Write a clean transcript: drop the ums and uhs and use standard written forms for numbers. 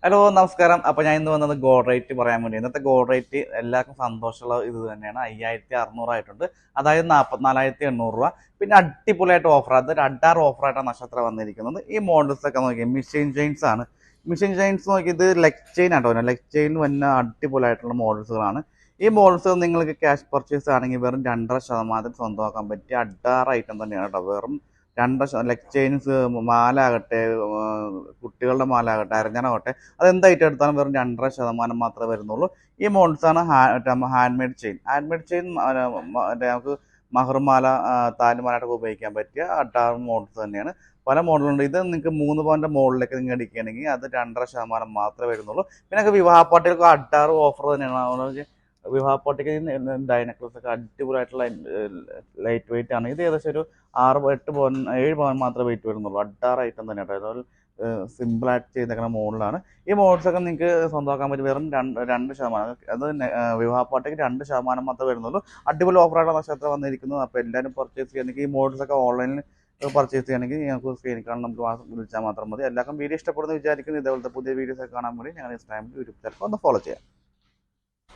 Hello നമസ്കാരം. അപ്പോൾ ഞാൻ ഇന്ന് വന്നത് ഗോൾഡ് റേറ്റ് പറയാൻ വേണ്ടി. ഇന്നത്തെ ഗോൾഡ് റേറ്റ് എല്ലാവർക്കും സന്തോഷമുള്ള ഇത് തന്നെയാണ്. 5600 ആയിട്ടുണ്ട്. അതായത് 44,800 രൂപ. പിന്നെ അടിപൊളിയായിട്ട് ഓഫർ, അതൊരു അഡാർ ഓഫറായിട്ടാണ് നക്ഷത്ര വന്നിരിക്കുന്നത്. ഈ മോഡൽസ് ഒക്കെ നോക്കിയാൽ മിഷീൻ ചെയിൻസ് ആണ്. മിഷീൻ ചെയിൻസ് നോക്കി ഇത് ലെഗ് ചെയിൻ ആട്ടോ. ലെഗ് ചെയിൻ വന്ന അടിപൊളിയായിട്ടുള്ള മോഡൽസുകളാണ്. ഈ മോഡൽസ് നിങ്ങൾക്ക് ക്യാഷ് പർച്ചേസ് ആണെങ്കിൽ വെറും 2.5% സ്വന്തമാക്കാൻ പറ്റിയ അഡാർ ഐറ്റം തന്നെയാണ് കേട്ടോ. വെറും 2 ലെഗ് ചെയിൻസ്, മാല ആകട്ടെ, കുട്ടികളുടെ മാല ആകട്ടെ, അരഞ്ഞാനാകട്ടെ, അതെന്തായിട്ട് എടുത്താലും വെറും 2.5% മാത്രമേ വരുന്നുള്ളൂ. ഈ മോഡൽസാണ് handmade chain. Handmade chain നമുക്ക് മഹർമാല, താലിമാലയൊക്കെ ഉപയോഗിക്കാൻ പറ്റിയ അഡാർ മോഡൽസ് തന്നെയാണ്. പല മോഡലുണ്ട്. ഇത് നിങ്ങൾക്ക് 3 പവൻ്റെ മുകളിലേക്ക് നിങ്ങൾ അടിക്കുകയാണെങ്കിൽ അത് 2.5% മാത്രമേ വരുന്നുള്ളൂ. പിന്നെ വിവാഹ പാർട്ടികൾക്ക് അഡാർ ഓഫർ തന്നെയാണ്. വിവാഹ പാർട്ടിക്ക് ഡൈനക്ലസ് ഒക്കെ അടിപൊളിയായിട്ടുള്ള ലൈറ്റ് വെയിറ്റ് ആണ്. ഇത് ഏകദേശം ഒരു 7 പവൻ മാത്രമേ വെയിറ്റ് വരുന്നുള്ളൂ. അഡാർ ഐറ്റം തന്നെയാണ്. അതുപോലെ സിമ്പിളായിട്ട് ചെയ്തേക്കുന്ന മോഡലാണ്. ഈ മോഡൽസൊക്കെ നിങ്ങൾക്ക് സ്വന്തമാക്കാൻ പറ്റും വെറും 2%. അത് വിവാഹ പാർട്ടിക്ക് 2% മാത്രമേ വരുന്നുള്ളൂ. അടിപൊളി ഓഫറായിട്ടാണ് നക്ഷത്ര വന്നിരിക്കുന്നത്. അപ്പോൾ എല്ലാവരും പർച്ചേസ് ചെയ്യണമെങ്കിൽ ഈ മോഡൽസൊക്കെ ഓൺലൈനിൽ പർച്ചേസ് ചെയ്യണമെങ്കിൽ ഞങ്ങൾക്ക് സ്ക്രീനിൽ കാണാൻ നമുക്ക് വിളിച്ചാൽ മാത്രം മതി. എല്ലാവർക്കും വീഡിയോ ഇഷ്ടപ്പെടുന്ന വിചാരിക്കുന്നു. ഇതേപോലത്തെ പുതിയ വീഡിയോസ് ഒക്കെ കാണാൻ വേണ്ടി ഞങ്ങൾ ഇൻസ്റ്റാഗ്രാമിൽ യൂട്യൂബ് ചാനൽ ഒന്ന് ഫോളോ ചെയ്യാം.